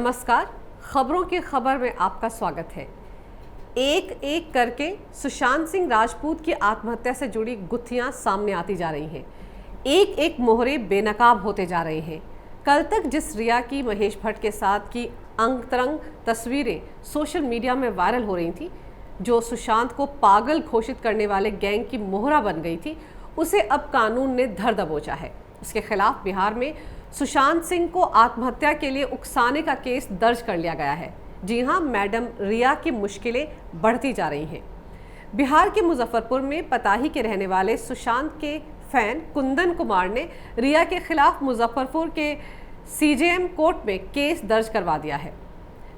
नमस्कार, खबरों की खबर में आपका स्वागत है। एक एक करके सुशांत सिंह राजपूत की आत्महत्या से जुड़ी गुत्थियां सामने आती जा रही हैं। एक एक मोहरे बेनकाब होते जा रहे हैं। कल तक जिस रिया की महेश भट्ट के साथ की अंतरंग तस्वीरें सोशल मीडिया में वायरल हो रही थी, जो सुशांत को पागल घोषित करने वाले गैंग की मोहरा बन गई थी, उसे अब कानून ने धर दबोचा है। उसके खिलाफ बिहार में सुशांत सिंह को आत्महत्या के लिए उकसाने का केस दर्ज कर लिया गया है। जी हां, मैडम रिया की मुश्किलें बढ़ती जा रही हैं। बिहार के मुजफ्फरपुर में पताही के रहने वाले सुशांत के फैन कुंदन कुमार ने रिया के खिलाफ मुजफ्फरपुर के सीजेएम कोर्ट में केस दर्ज करवा दिया है।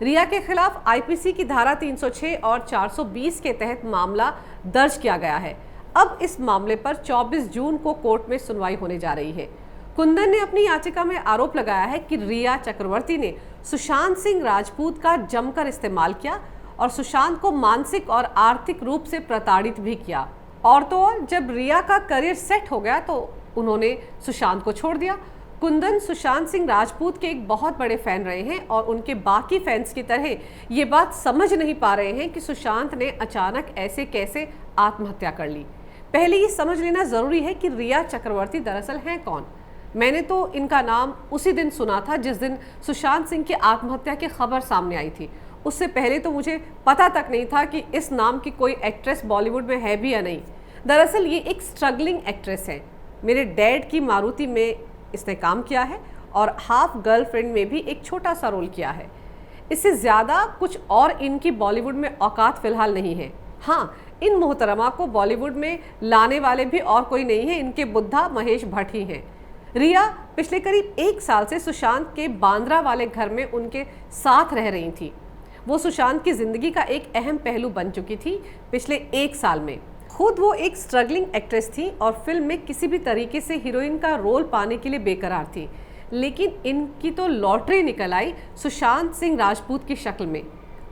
रिया के खिलाफ आईपीसी की धारा 306 और 420 के तहत मामला दर्ज किया गया है। अब इस मामले पर 24 जून को कोर्ट में सुनवाई होने जा रही है। कुंदन ने अपनी याचिका में आरोप लगाया है कि रिया चक्रवर्ती ने सुशांत सिंह राजपूत का जमकर इस्तेमाल किया और सुशांत को मानसिक और आर्थिक रूप से प्रताड़ित भी किया। और तो और जब रिया का करियर सेट हो गया तो उन्होंने सुशांत को छोड़ दिया। कुंदन सुशांत सिंह राजपूत के एक बहुत बड़े फैन रहे हैं और उनके बाकी फैंस की तरह ये बात समझ नहीं पा रहे हैं कि सुशांत ने अचानक ऐसे कैसे आत्महत्या कर ली। पहले ये समझ लेना ज़रूरी है कि रिया चक्रवर्ती दरअसल हैं कौन। मैंने तो इनका नाम उसी दिन सुना था जिस दिन सुशांत सिंह की आत्महत्या की खबर सामने आई थी। उससे पहले तो मुझे पता तक नहीं था कि इस नाम की कोई एक्ट्रेस बॉलीवुड में है भी या नहीं। दरअसल ये एक स्ट्रगलिंग एक्ट्रेस है। मेरे डैड की मारुति में इसने काम किया है और हाफ गर्लफ्रेंड में भी एक छोटा सा रोल किया है। इससे ज़्यादा कुछ और इनकी बॉलीवुड में औकात फ़िलहाल नहीं है। हाँ, इन मोहतरमा को बॉलीवुड में लाने वाले भी और कोई नहीं है, इनके बुद्धा महेश भट्ट ही हैं। रिया पिछले करीब 1 साल से सुशांत के बांद्रा वाले घर में उनके साथ रह रही थी। वो सुशांत की ज़िंदगी का एक अहम पहलू बन चुकी थी पिछले 1 साल में। खुद वो एक स्ट्रगलिंग एक्ट्रेस थी और फिल्म में किसी भी तरीके से हीरोइन का रोल पाने के लिए बेकरार थी, लेकिन इनकी तो लॉटरी निकल आई सुशांत सिंह राजपूत की शक्ल में।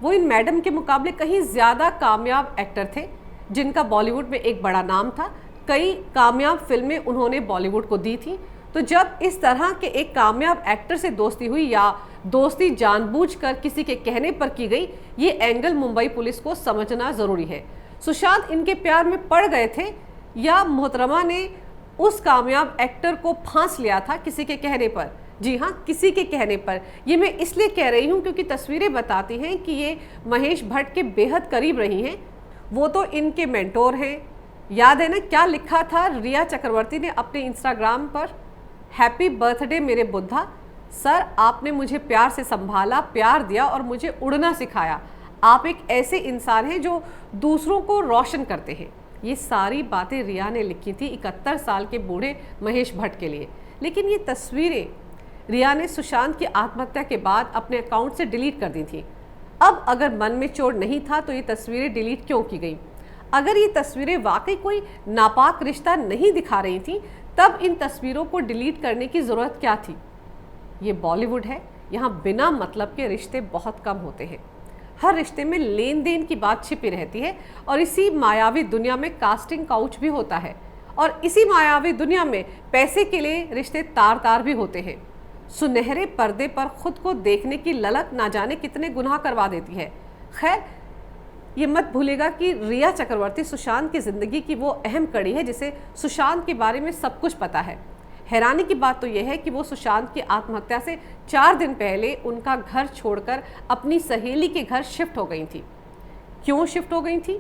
वो इन मैडम के मुकाबले कहीं ज़्यादा कामयाब एक्टर थे, जिनका बॉलीवुड में एक बड़ा नाम था। कई कामयाब फिल्में उन्होंने बॉलीवुड को दी थी। तो जब इस तरह के एक कामयाब एक्टर से दोस्ती हुई या दोस्ती जानबूझकर किसी के कहने पर की गई, ये एंगल मुंबई पुलिस को समझना ज़रूरी है। सुशांत इनके प्यार में पड़ गए थे या मोहतरमा ने उस कामयाब एक्टर को फांस लिया था किसी के कहने पर? जी हाँ, किसी के कहने पर। ये मैं इसलिए कह रही हूँ क्योंकि तस्वीरें बताती हैं कि ये महेश भट्ट के बेहद करीब रही हैं। वो तो इनके मेंटोर हैं। याद है ना क्या लिखा था रिया चक्रवर्ती ने अपने इंस्टाग्राम पर? हैप्पी बर्थडे मेरे बुद्धा सर, आपने मुझे प्यार से संभाला, प्यार दिया और मुझे उड़ना सिखाया। आप एक ऐसे इंसान हैं जो दूसरों को रोशन करते हैं। ये सारी बातें रिया ने लिखी थी 71 साल के बूढ़े महेश भट्ट के लिए। लेकिन ये तस्वीरें रिया ने सुशांत की आत्महत्या के बाद अपने अकाउंट से डिलीट कर दी थी। अब अगर मन में चोट नहीं था तो ये तस्वीरें डिलीट क्यों की गई? अगर ये तस्वीरें वाकई कोई नापाक रिश्ता नहीं दिखा रही थी, तब इन तस्वीरों को डिलीट करने की ज़रूरत क्या थी? ये बॉलीवुड है, यहाँ बिना मतलब के रिश्ते बहुत कम होते हैं। हर रिश्ते में लेन देन की बात छिपी रहती है और इसी मायावी दुनिया में कास्टिंग काउच भी होता है और इसी मायावी दुनिया में पैसे के लिए रिश्ते तार तार भी होते हैं। सुनहरे पर्दे पर खुद को देखने की ललक ना जाने कितने गुनाह करवा देती है। खैर, ये मत भूलेगा कि रिया चक्रवर्ती सुशांत की ज़िंदगी की वो अहम कड़ी है जिसे सुशांत के बारे में सब कुछ पता है। हैरानी की बात तो यह है कि वो सुशांत की आत्महत्या से 4 दिन पहले उनका घर छोड़कर अपनी सहेली के घर शिफ्ट हो गई थी। क्यों शिफ्ट हो गई थी?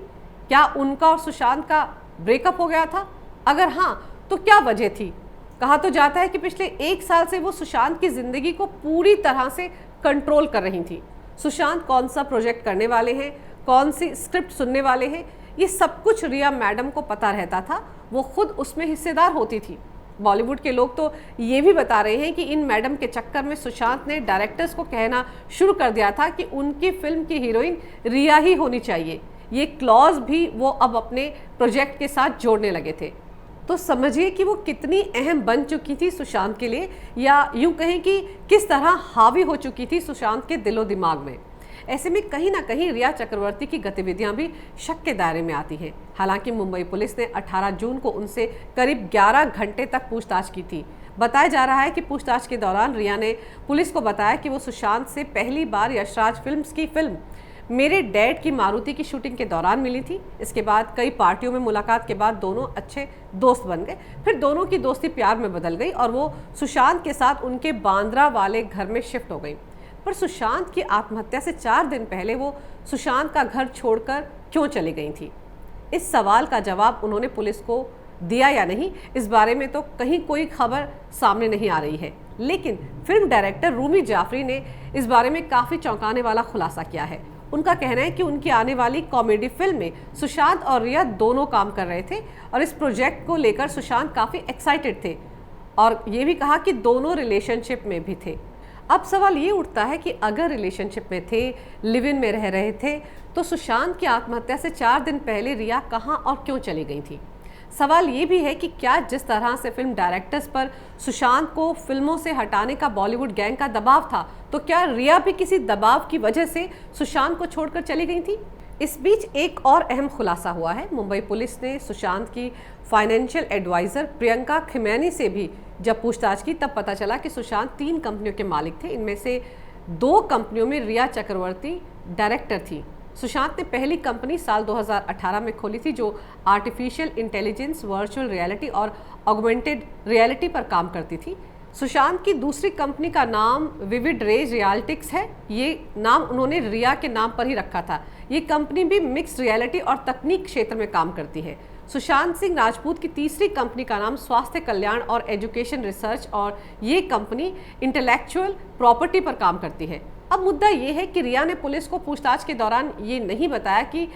क्या उनका और सुशांत का ब्रेकअप हो गया था? अगर हाँ, तो क्या वजह थी? कहा तो जाता है कि पिछले 1 साल से वो सुशांत की ज़िंदगी को पूरी तरह से कंट्रोल कर रही थी। सुशांत कौन सा प्रोजेक्ट करने वाले हैं, कौन सी स्क्रिप्ट सुनने वाले हैं, ये सब कुछ रिया मैडम को पता रहता था। वो खुद उसमें हिस्सेदार होती थी। बॉलीवुड के लोग तो ये भी बता रहे हैं कि इन मैडम के चक्कर में सुशांत ने डायरेक्टर्स को कहना शुरू कर दिया था कि उनकी फिल्म की हीरोइन रिया ही होनी चाहिए। ये क्लॉज भी वो अब अपने प्रोजेक्ट के साथ जोड़ने लगे थे। तो समझिए कि वो कितनी अहम बन चुकी थी सुशांत के लिए, या यूँ कहें कि किस तरह हावी हो चुकी थी सुशांत के दिलो दिमाग में। ऐसे में कहीं ना कहीं रिया चक्रवर्ती की गतिविधियां भी शक के दायरे में आती हैं। हालांकि मुंबई पुलिस ने 18 जून को उनसे करीब 11 घंटे तक पूछताछ की थी। बताया जा रहा है कि पूछताछ के दौरान रिया ने पुलिस को बताया कि वो सुशांत से पहली बार यशराज फिल्म्स की फिल्म मेरे डैड की मारुति की शूटिंग के दौरान मिली थी। इसके बाद कई पार्टियों में मुलाकात के बाद दोनों अच्छे दोस्त बन गए। फिर दोनों की दोस्ती प्यार में बदल गई और वो सुशांत के साथ उनके बांद्रा वाले घर में शिफ्ट हो गई। पर सुशांत की आत्महत्या से 4 दिन पहले वो सुशांत का घर छोड़कर क्यों चली गई थी? इस सवाल का जवाब उन्होंने पुलिस को दिया या नहीं, इस बारे में तो कहीं कोई खबर सामने नहीं आ रही है। लेकिन फिल्म डायरेक्टर रूमी जाफरी ने इस बारे में काफ़ी चौंकाने वाला खुलासा किया है। उनका कहना है कि उनकी आने वाली कॉमेडी फिल्म में सुशांत और रिया दोनों काम कर रहे थे और इस प्रोजेक्ट को लेकर सुशांत काफ़ी एक्साइटेड थे और ये भी कहा कि दोनों रिलेशनशिप में भी थे। अब सवाल ये उठता है कि अगर रिलेशनशिप में थे, लिव इन में रह रहे थे, तो सुशांत की आत्महत्या से 4 दिन पहले रिया कहाँ और क्यों चली गई थी? सवाल ये भी है कि क्या जिस तरह से फिल्म डायरेक्टर्स पर सुशांत को फिल्मों से हटाने का बॉलीवुड गैंग का दबाव था, तो क्या रिया भी किसी दबाव की वजह से सुशांत को छोड़कर चली गई थी? इस बीच एक और अहम खुलासा हुआ है। मुंबई पुलिस ने सुशांत की फाइनेंशियल एडवाइज़र प्रियंका खिमैनी से भी जब पूछताछ की, तब पता चला कि सुशांत 3 कंपनियों के मालिक थे। इनमें से 2 कंपनियों में रिया चक्रवर्ती डायरेक्टर थी। सुशांत ने पहली कंपनी साल 2018 में खोली थी, जो आर्टिफिशियल इंटेलिजेंस, वर्चुअल रियलिटी और ऑगमेंटेड रियलिटी पर काम करती थी। सुशांत की दूसरी कंपनी का नाम विविड रेज रियलिटिक्स है। ये नाम उन्होंने रिया के नाम पर ही रखा था। ये कंपनी भी मिक्स्ड रियलिटी और तकनीक क्षेत्र में काम करती है। सुशांत सिंह राजपूत की तीसरी कंपनी का नाम स्वास्थ्य कल्याण और एजुकेशन रिसर्च, और ये कंपनी इंटेलेक्चुअल प्रॉपर्टी पर काम करती है। अब मुद्दा ये है कि रिया ने पुलिस को पूछताछ के दौरान ये नहीं बताया कि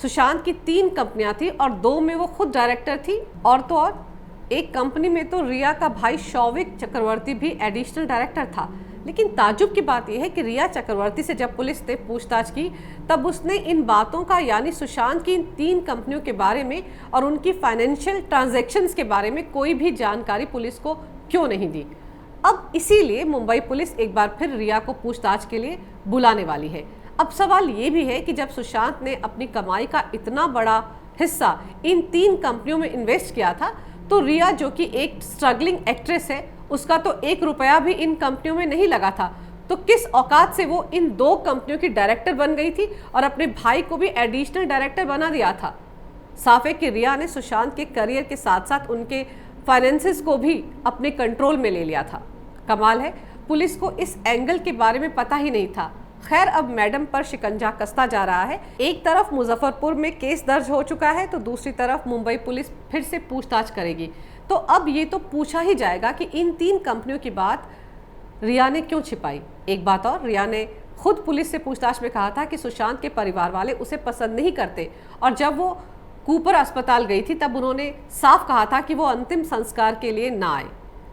सुशांत की 3 कंपनियां थी और 2 में वो खुद डायरेक्टर थी, और तो और एक कंपनी में तो रिया का भाई शौविक चक्रवर्ती भी एडिशनल डायरेक्टर था। लेकिन ताज्जुब की बात यह है कि रिया चक्रवर्ती से जब पुलिस ने पूछताछ की, तब उसने इन बातों का, यानी सुशांत की इन 3 कंपनियों के बारे में और उनकी फाइनेंशियल ट्रांजैक्शंस के बारे में कोई भी जानकारी पुलिस को क्यों नहीं दी। अब इसीलिए मुंबई पुलिस एक बार फिर रिया को पूछताछ के लिए बुलाने वाली है। अब सवाल ये भी है कि जब सुशांत ने अपनी कमाई का इतना बड़ा हिस्सा इन 3 कंपनियों में इन्वेस्ट किया था, तो रिया, जो कि एक स्ट्रगलिंग एक्ट्रेस है, उसका तो 1 रुपया भी इन कंपनियों में नहीं लगा था। तो किस औकात से वो इन 2 कंपनियों की डायरेक्टर बन गई थी और अपने भाई को भी एडिशनल डायरेक्टर बना दिया था? साफ है कि रिया ने सुशांत के करियर के साथ साथ उनके फाइनेंसेस को भी अपने कंट्रोल में ले लिया था। कमाल है, पुलिस को इस एंगल के बारे में पता ही नहीं था। खैर, अब मैडम पर शिकंजा कसता जा रहा है। एक तरफ मुजफ्फरपुर में केस दर्ज हो चुका है, तो दूसरी तरफ मुंबई पुलिस फिर से पूछताछ करेगी। तो अब ये तो पूछा ही जाएगा कि इन 3 कंपनियों की बात रिया ने क्यों छिपाई। एक बात और, रिया ने खुद पुलिस से पूछताछ में कहा था कि सुशांत के परिवार वाले उसे पसंद नहीं करते, और जब वो कूपर अस्पताल गई थी तब उन्होंने साफ कहा था कि वो अंतिम संस्कार के लिए ना आए।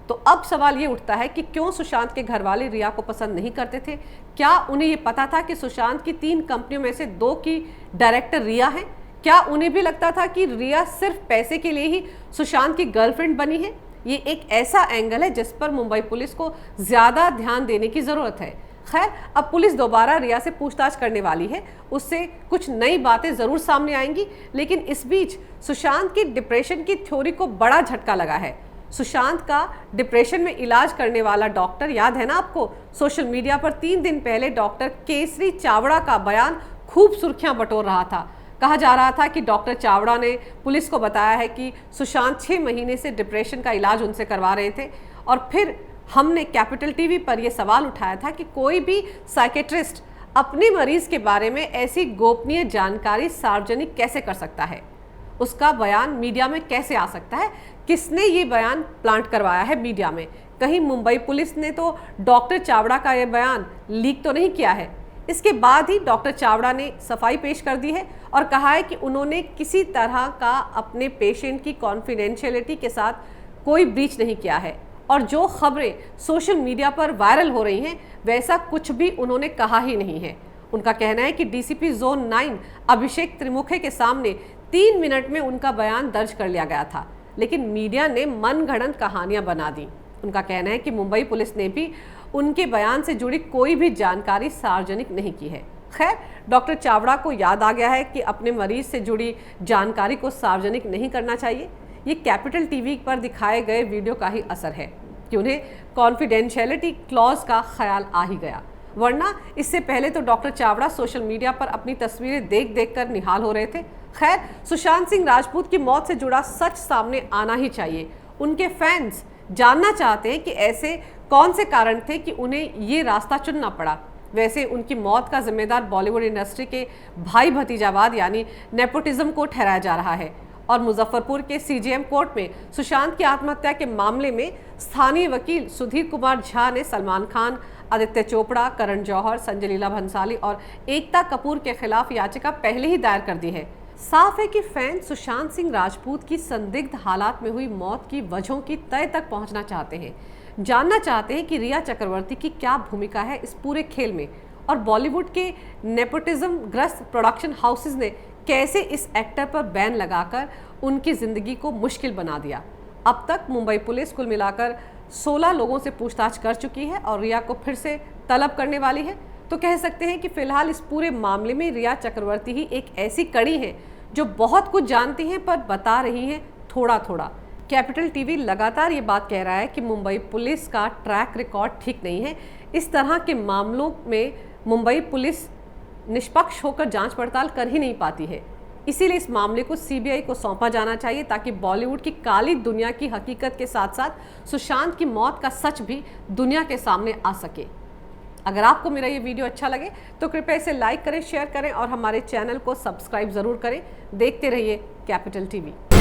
तो अब सवाल ये उठता है कि क्यों सुशांत के घर वाले रिया को पसंद नहीं करते थे? क्या उन्हें ये पता था कि सुशांत की 3 कंपनियों में से 2 की डायरेक्टर रिया है? क्या उन्हें भी लगता था कि रिया सिर्फ पैसे के लिए ही सुशांत की गर्लफ्रेंड बनी है? ये एक ऐसा एंगल है जिस पर मुंबई पुलिस को ज़्यादा ध्यान देने की ज़रूरत है। खैर, अब पुलिस दोबारा रिया से पूछताछ करने वाली है, उससे कुछ नई बातें ज़रूर सामने आएंगी। लेकिन इस बीच सुशांत की डिप्रेशन की थ्योरी को बड़ा झटका लगा है। सुशांत का डिप्रेशन में इलाज करने वाला डॉक्टर, याद है ना आपको, सोशल मीडिया पर 3 दिन पहले डॉक्टर केसरी चावड़ा का बयान खूब सुर्खियां बटोर रहा था। कहा जा रहा था कि डॉक्टर चावड़ा ने पुलिस को बताया है कि सुशांत 6 महीने से डिप्रेशन का इलाज उनसे करवा रहे थे। और फिर हमने कैपिटल टीवी पर यह सवाल उठाया था कि कोई भी साइकेट्रिस्ट अपने मरीज के बारे में ऐसी गोपनीय जानकारी सार्वजनिक कैसे कर सकता है? उसका बयान मीडिया में कैसे आ सकता है? किसने ये बयान प्लांट करवाया है मीडिया में? कहीं मुंबई पुलिस ने तो डॉक्टर चावड़ा का ये बयान लीक तो नहीं किया है? इसके बाद ही डॉक्टर चावड़ा ने सफाई पेश कर दी है और कहा है कि उन्होंने किसी तरह का अपने पेशेंट की कॉन्फिडेंशियलिटी के साथ कोई ब्रीच नहीं किया है, और जो खबरें सोशल मीडिया पर वायरल हो रही हैं वैसा कुछ भी उन्होंने कहा ही नहीं है। उनका कहना है कि डीसीपी जोन 9 अभिषेक त्रिमुखे के सामने 3 मिनट में उनका बयान दर्ज कर लिया गया था, लेकिन मीडिया ने मनगढ़ंत कहानियां बना दी। उनका कहना है कि मुंबई पुलिस ने भी उनके बयान से जुड़ी कोई भी जानकारी सार्वजनिक नहीं की है। खैर, डॉक्टर चावड़ा को याद आ गया है कि अपने मरीज से जुड़ी जानकारी को सार्वजनिक नहीं करना चाहिए। ये कैपिटल टीवी पर दिखाए गए वीडियो का ही असर है। कि उन्हें कॉन्फिडेंशियलिटी क्लॉज का ख्याल आ ही गया, वरना इससे पहले तो डॉक्टर चावड़ा सोशल मीडिया पर अपनी तस्वीरें देख देख कर निहाल हो रहे थे। खैर, सुशांत सिंह राजपूत की मौत से जुड़ा सच सामने आना ही चाहिए। उनके फैंस जानना चाहते हैं कि ऐसे कौन से कारण थे कि उन्हें ये रास्ता चुनना पड़ा। वैसे उनकी मौत का जिम्मेदार बॉलीवुड इंडस्ट्री के भाई भतीजावाद यानी नेपोटिज्म को ठहराया जा रहा है और मुजफ्फरपुर के सीजेएम कोर्ट में सुशांत की आत्महत्या के मामले में स्थानीय वकील सुधीर कुमार झा ने सलमान खान, आदित्य चोपड़ा, करण जौहर, संजय लीला भंसाली और एकता कपूर के खिलाफ याचिका पहले ही दायर कर दी है। साफ है कि फैन सुशांत सिंह राजपूत की संदिग्ध हालात में हुई मौत की वजहों की तय तक पहुंचना चाहते हैं, जानना चाहते हैं कि रिया चक्रवर्ती की क्या भूमिका है इस पूरे खेल में और बॉलीवुड के नेपोटिज्म ग्रस्त प्रोडक्शन हाउसेस ने कैसे इस एक्टर पर बैन लगाकर उनकी जिंदगी को मुश्किल बना दिया। अब तक मुंबई पुलिस कुल मिलाकर 16 लोगों से पूछताछ कर चुकी है और रिया को फिर से तलब करने वाली है। तो कह सकते हैं कि फिलहाल इस पूरे मामले में रिया चक्रवर्ती ही एक ऐसी कड़ी है जो बहुत कुछ जानती हैं पर बता रही हैं थोड़ा थोड़ा। कैपिटल टीवी लगातार ये बात कह रहा है कि मुंबई पुलिस का ट्रैक रिकॉर्ड ठीक नहीं है। इस तरह के मामलों में मुंबई पुलिस निष्पक्ष होकर जांच पड़ताल कर ही नहीं पाती है। इसीलिए इस मामले को सीबीआई को सौंपा जाना चाहिए ताकि बॉलीवुड की काली दुनिया की हकीकत के साथ साथ सुशांत की मौत का सच भी दुनिया के सामने आ सके। अगर आपको मेरा ये वीडियो अच्छा लगे तो कृपया इसे लाइक करें, शेयर करें और हमारे चैनल को सब्सक्राइब ज़रूर करें। देखते रहिए कैपिटल टीवी।